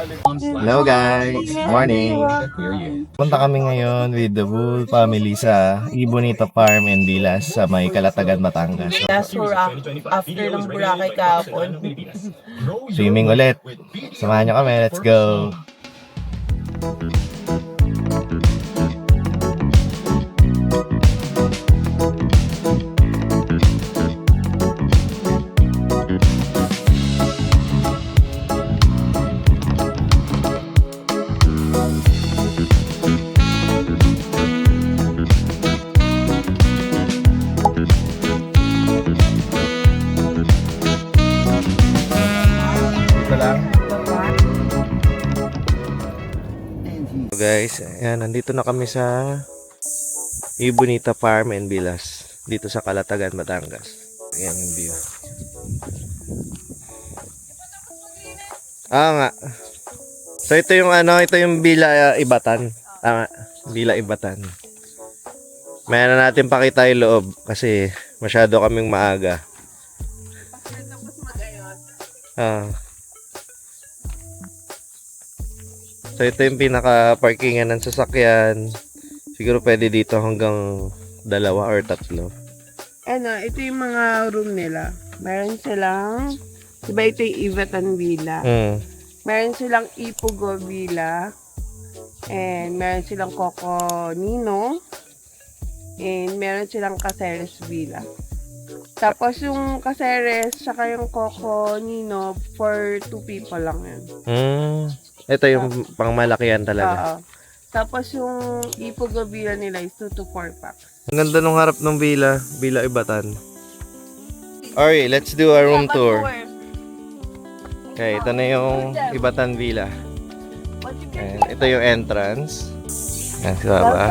Hello guys, morning. Punta kami ngayon with the whole family sa Ibonita Farm and Villas sa may Calatagan, Batangas. After ng Boracay kahapon. Swimming ulit. Samahan nyo kami, let's go. So guys, ayan, nandito na kami sa Ibonita Farm and Villas dito sa Calatagan, Batangas. Ayan yung view. Nga. So ito yung ito yung Villa Ibatan. Tama, Villa Ibatan. May natin pakita yung loob kasi masyado kaming maaga. So ito yung pinaka-parkingan ng sasakyan. Siguro pwede dito hanggang 2 or 3. Ito yung mga room nila. Meron silang, diba ito yung Ivatan Villa. Meron silang Ipugo Villa. And meron silang Coco Nino. And meron silang Caceres Villa. Tapos yung Caceres, saka yung Coco Nino, for 2 people lang yun. Ito yung pangmalakihan talaga. Oo. Tapos yung Ipugo Villa nila is 2 to 4 packs. Ang ganda nung harap ng Villa Ibatan. Alright, let's do a room tour. Okay, ito na yung Ibatan Villa. And ito yung entrance. Ayan, si Baba.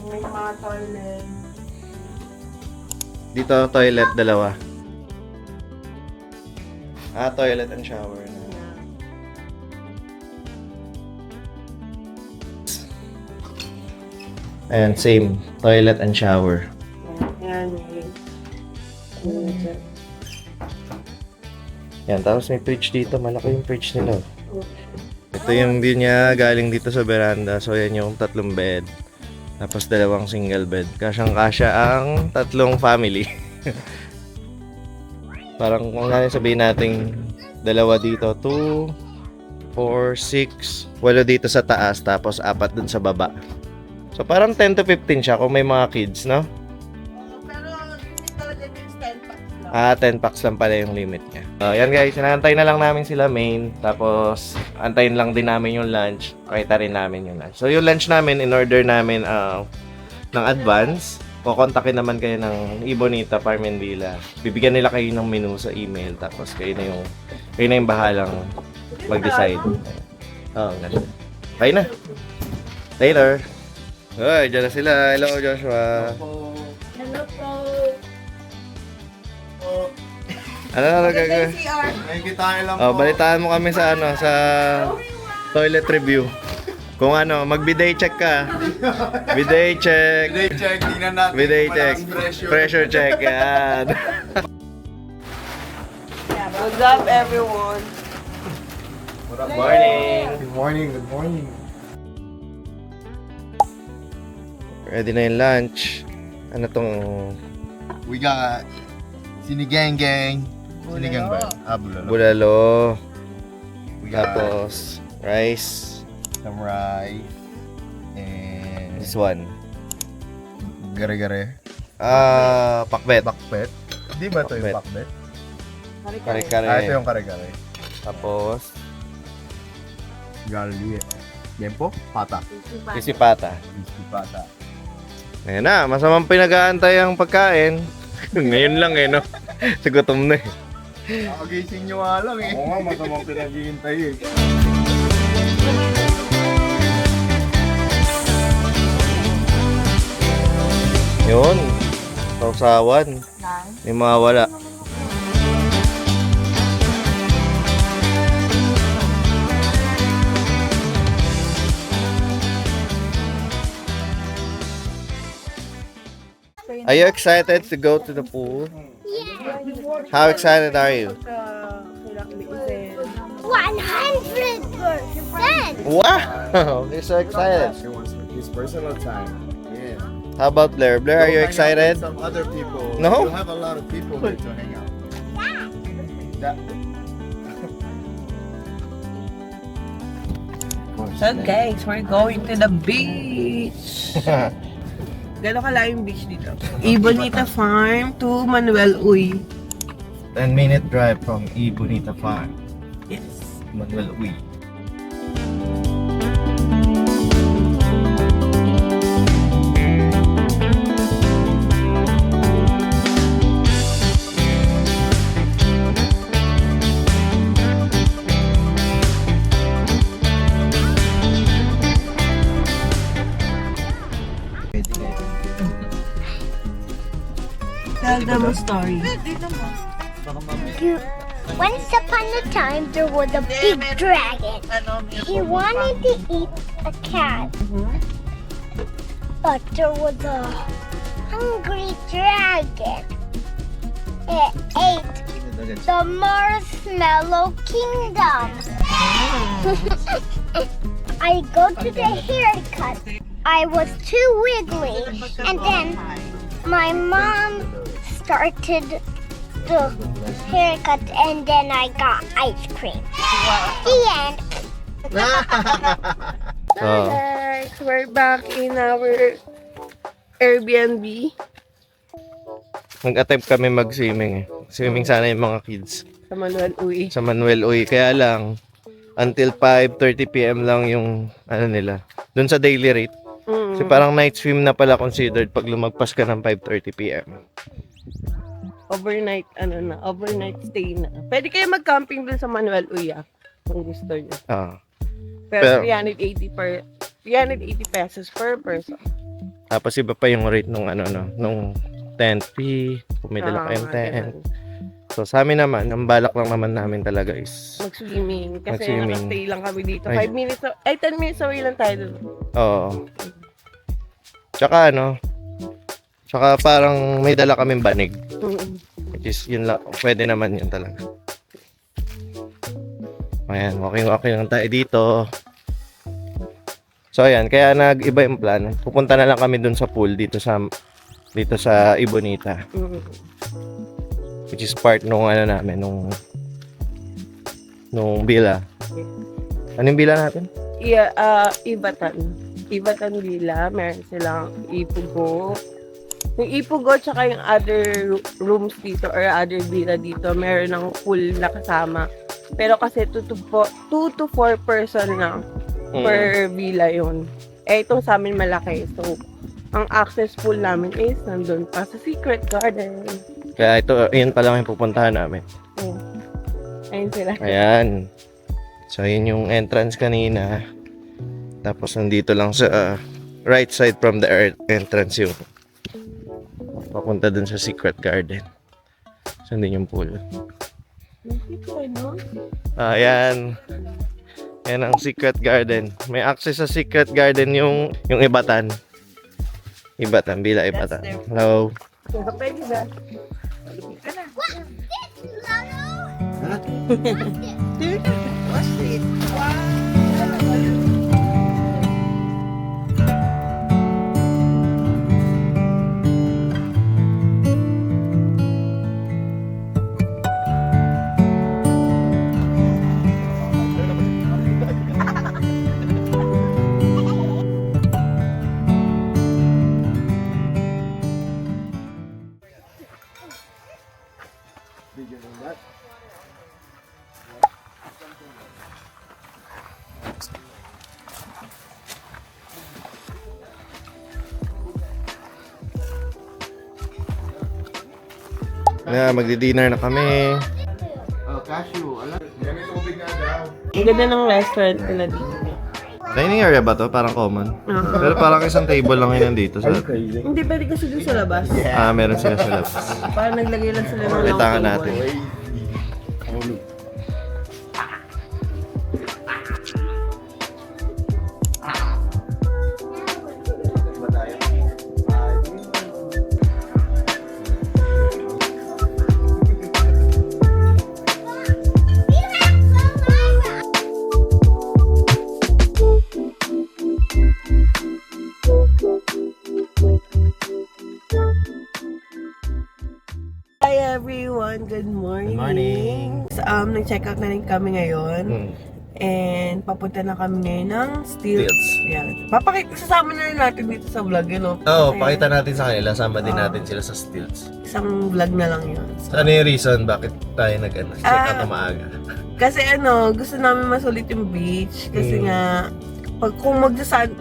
May mga toilet. Dito toilet, 2. Toilet and shower na. Ayan, same. Toilet and shower. Yan. Yan, tapos may fridge dito. Malaki yung fridge nila. Ito yung view niya galing dito sa veranda. So, yan yung 3 bed. Tapos 2 single bed. Kasyang-kasya ang 3 family. Parang kung nga sabihin natin 2 dito, 2, 4, 6, 8 dito sa taas, tapos 4 dun sa baba. So parang 10 to 15 siya kung may mga kids, no? Pero limit talaga yung 10 packs lang. 10 packs lang pala yung limit niya. Yan guys, inaantay na lang namin sila main. Tapos antayin lang din namin yung lunch. Pakita rin namin yung lunch. So yung lunch namin, in order namin ng advance. Kukontakin naman kayo ng Ibonita Farm and Villa. Bibigyan nila kayo ng menu sa email. Tapos kayo na yung bahalang mag-decide. Ganun. Bye na. Later. Hoy, dyan na sila. Hello, Joshua. Hello po. Ano na gagawin? Balitaan mo kami sa sa toilet review. Kung mag-bidet check ka. Bidet check. Tingnan natin. Bidet check. Pressure check. Yan. What's up, everyone? Good morning. Good morning, good morning. Ready na yung lunch. Ano tong... We got sinigang gang. Sinigang ba? Bulalo. bulalo. We got Tapos, rice. some rice. And This one. gare-gare. Pakbet. Pakbet. Di ba ito yung Pakbet. pakbet? Kare-kare. Ito yung kare-kare. Tapos, Garlic. Tempo? Pata. kisipata. Crispy pata. Ayan na, masamang pinag-aantay ang pagkain. Ngayon lang no? Sa gutom na Nakagising nyo nga lang Oo nga, masamang pinag-iintay Yun. Sausawan. May mga wala. Are you excited to go to the pool? How excited are you? 100%. Wow! You're so excited. She wants his personal time. Yeah. How about Blair? Blair, are you Go hang out with excited? some other people. No? You have a lot of people there to hang out. That. So guys, we're going to the beach. Gano'n kalayo yung beach dito? Ibonita Farm to Manuel Uy. 10-minute drive from Ibonita Farm. Yes. Manuel Uy. Tell them a story. Once upon a time, there was a big dragon. He wanted to eat a cat, but there was a hungry dragon. It ate the Marshmallow Kingdom. I go to the haircut. I was too wiggly, and then my mom started the haircut, and then I got ice cream. The end. Oh. Guys, we're back in our Airbnb Nag-attempt kami mag-swimming eh. Swimming sana yung mga kids sa Manuel Uy. sa Manuel Uy. Kaya lang, until 5:30 p.m. lang yung ano nila. Doon sa daily rate. Kasi parang night swim na pala considered pag lumagpas ka ng 5:30 p.m. Overnight, overnight stay na. Pwede kayo mag-camping dun sa Manuel Uy, kung gusto nyo. Ah. Pero Pero- 380 pesos per person. Tapos iba pa yung rate nung nung tent fee. Kung may dala kayong tent. So sa amin naman, ang balak lang naman namin talaga is Mag-swimming. Kasi Mag-swimming. nakastay lang kami dito. Ay. 10 minutes away lang tayo dun. oo. Tsaka parang may dala kaming banig. Which is yun lang, pwede naman yun talaga. Ayan, walking lang tayo dito. So ayan, kaya nag-iba yung plan. Pupunta na lang kami dun sa pool dito sa Ibonita. Which is part nung namin, nung villa. Anong villa natin? Ibatan Villa. Meron silang Ipugo. Yung Ipugo tsaka yung other rooms dito or other villa dito, meron ng pool na kasama. Pero kasi 2 to 4 person lang per villa yun. Itong sa amin malaki. So, ang access pool namin is nandun pa sa Secret Garden. Kaya yun pa lang yung pupuntahan namin. Ayun sila. Ayan. So, yun yung entrance kanina. Tapos, nandito lang sa right side from the entrance yung papunta dun sa Secret Garden. So, din yung pool. Ayan. Yan ang Secret Garden. May access sa Secret Garden yung Ibatan. Villa Ibatan. Hello. Pwede ba? Magdi-dinner na kami. Oh, cashew. Alam. Yan yung tubig na daw. Ang ganda ng restaurant nila dito. Dining area ba to? Parang common. Pero parang isang table lang yun nandito. Sa, Hindi, pwede kasi dun sa labas. meron sila sa labas. Parang naglagay lang sila ng long Litangan table. natin. everyone! Good morning! Good morning. So, nag-check out na rin kami ngayon. And papunta na kami ngayon ng Stilts. Stilts. Yan. Sasama na rin natin dito sa vlog, you know? Oo, Kasi pakita natin sa kanila. Sama din natin sila sa Stilts. isang vlog na lang yun. So, Ano yung reason bakit tayo nag-check out na maaga? kasi gusto namin masulit yung beach. Kasi nga, kung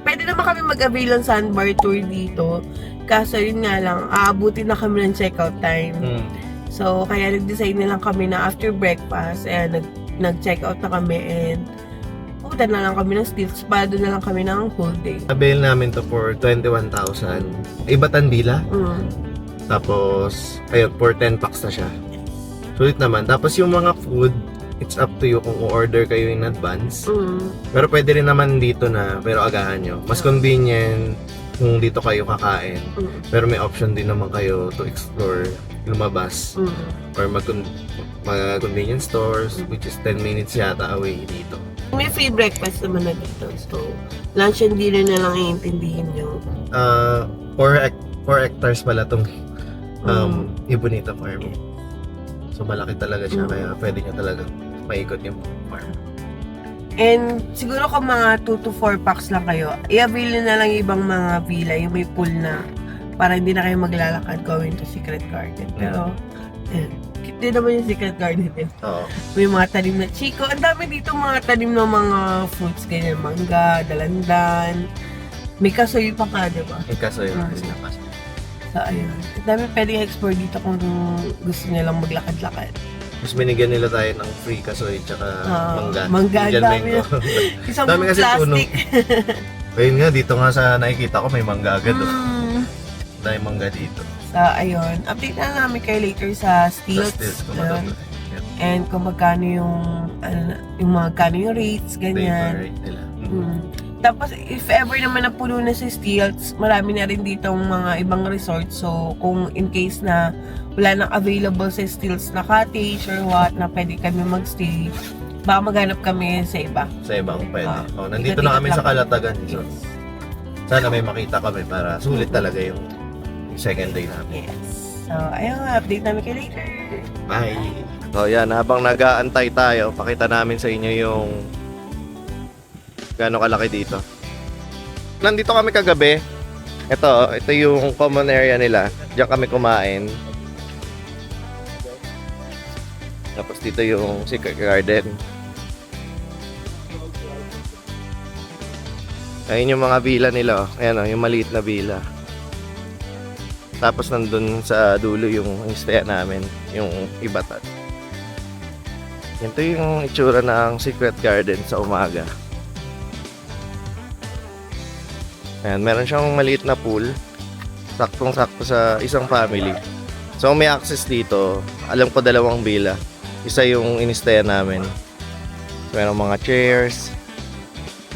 pwede naman kami mag-avail ng sandbar tour dito. Kaso yun nga lang, aabutin na kami ng checkout time. So, kaya nag-decide na lang kami na after breakfast, nag-checkout na kami and pupunta na lang kami ng Stilts para doon na lang kami ng whole day. Avail namin to for 21,000. Ibatan Villa. Tapos, ayun, for 10 packs na siya. Sulit naman. Tapos yung mga food, it's up to you kung order kayo in advance. Pero pwede rin naman dito na, pero agahan nyo. Mas convenient kung dito kayo kakain. Pero may option din naman kayo to explore, lumabas, or mag-convenience stores, which is 10 minutes yata away dito. May free breakfast naman na dito. So, lunch and dinner na lang iintindihin nyo. 4 hectares pala tong Ibonita Farm. So malaki talaga siya, kaya pwede nyo talaga maikot yung farm. And siguro kung mga 2 to 4 packs lang kayo, i-avail nyo na lang yung ibang mga villa, yung may pool na, para hindi na kayo maglalakad going to Secret Garden. Pero, cute din naman yung Secret Garden. Oo. May mga tanim na chiko. Ang dami dito mga tanim ng mga fruits, ganyan, mangga, dalandan. May kasoy pa ka, diba? Kaso yun. So, ayun. Ang dami pwedeng explore dito kung gusto nilang maglakad-lakad. Mas binigyan nila tayo ng free kasoy tsaka mangga. Mangga, Indian dami. mango. Isang Dami kasi plastic. Ayun nga, dito nga sa nakikita ko may mangga agad. Dahil mangga dito. So, ayun. Update na namin kayo later sa Stilts. kung madami. And kung magkano yung magkano yung rates, ganyan. Favorite nila. Tapos, if ever naman napuno na si Stilts, marami na rin ditong mga ibang resort. So, kung in case na wala nang available sa Stilts na cottage or what, na pwede kami magstay, baka maghanap kami sa iba. Sa ibang pwede. Nandito na kami sa Calatagan. So, sana may makita kami para sulit talaga yung second day namin. Yes. So, ayun, update namin kayo later. Bye! So, yan. Habang nag-aantay tayo, pakita namin sa inyo yung gaano kalaki dito. Nandito kami kagabi. Ito yung common area nila. Diyan kami kumain. Tapos dito yung Secret Garden. Ayun yung mga villa nila. Ayan yung maliit na villa. Tapos nandun sa dulo yung stay namin, yung Ibatan. Ito yung itsura ng Secret Garden sa umaga. Ayan, meron siyang maliit na pool. Saktong-sakto sa isang family. So, may access dito. Alam ko 2 villa. Isa yung in-stayan namin. So, meron mga chairs.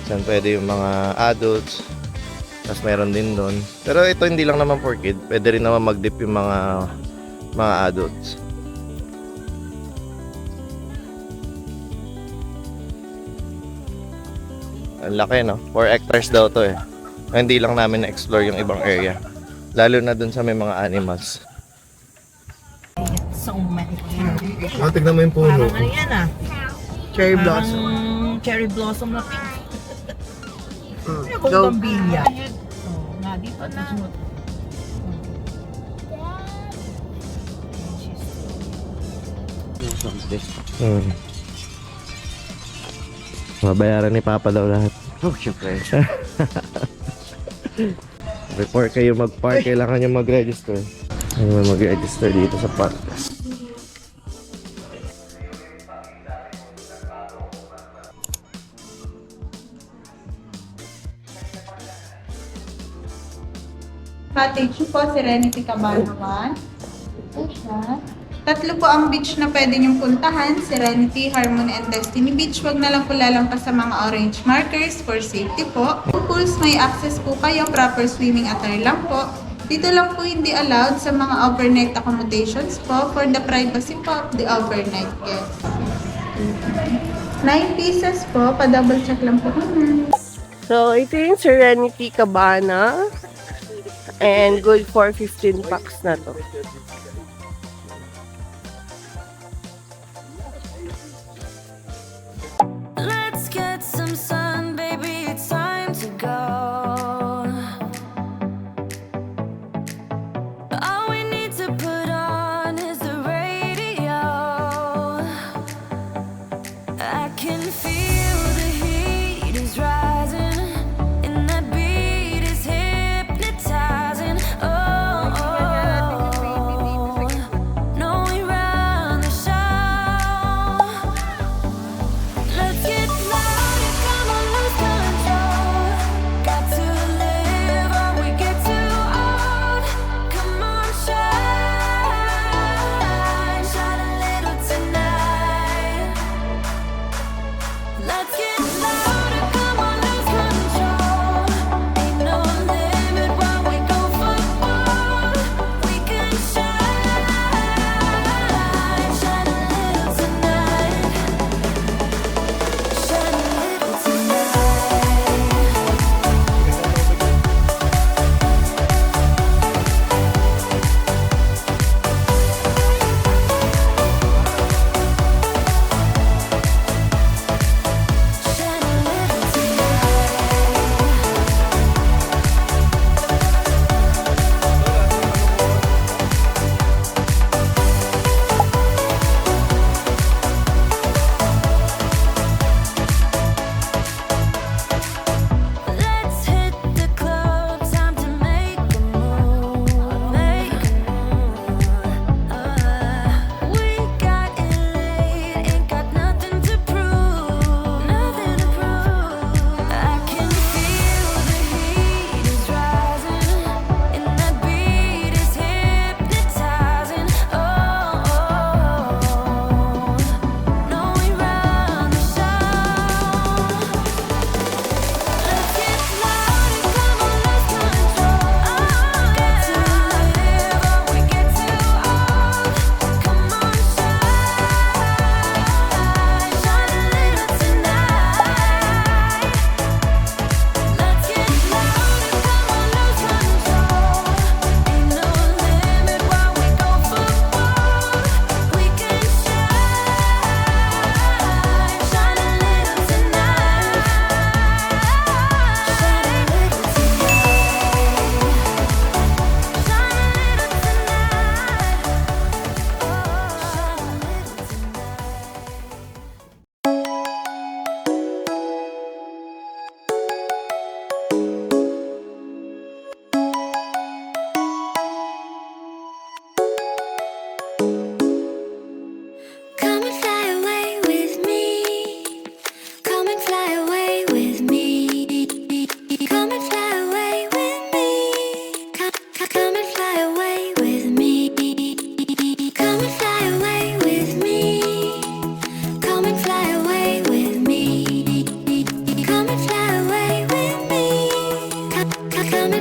Saan pwede yung mga adults. Tapos meron din doon. Pero ito hindi lang naman for kid. Pwede rin naman mag-dip yung mga adults. Ang laki, no? 4 hectares daw to eh. Hindi lang namin na-explore yung ibang area. Lalo na dun sa may mga animals. So many. Tignan mo yung puno. Parang ano yan Cherry blossom. Cherry blossom na pink. Go. Bougainvillea. Oh, nga dito na. Mabayaran ni Papa daw lahat. Oh, syempre. Before kayo mag-park, kailangan nyo mag-register. Ano mag-register dito sa park. Cottage po, Serenity Cabana 1. Ito siya. 3 po ang beach na pwede niyong puntahan. Serenity, Harmony, and Destiny Beach. Huwag na lang po lalampas sa mga orange markers for safety po. Pools, may access po kayo. Proper swimming attire lang po. Dito lang po hindi allowed sa mga overnight accommodations po for the privacy po of the overnight guests. 9 pieces po. Pa-double check lang po naman. So, ito yung Serenity Cabana. And good for 15 packs na to.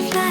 fly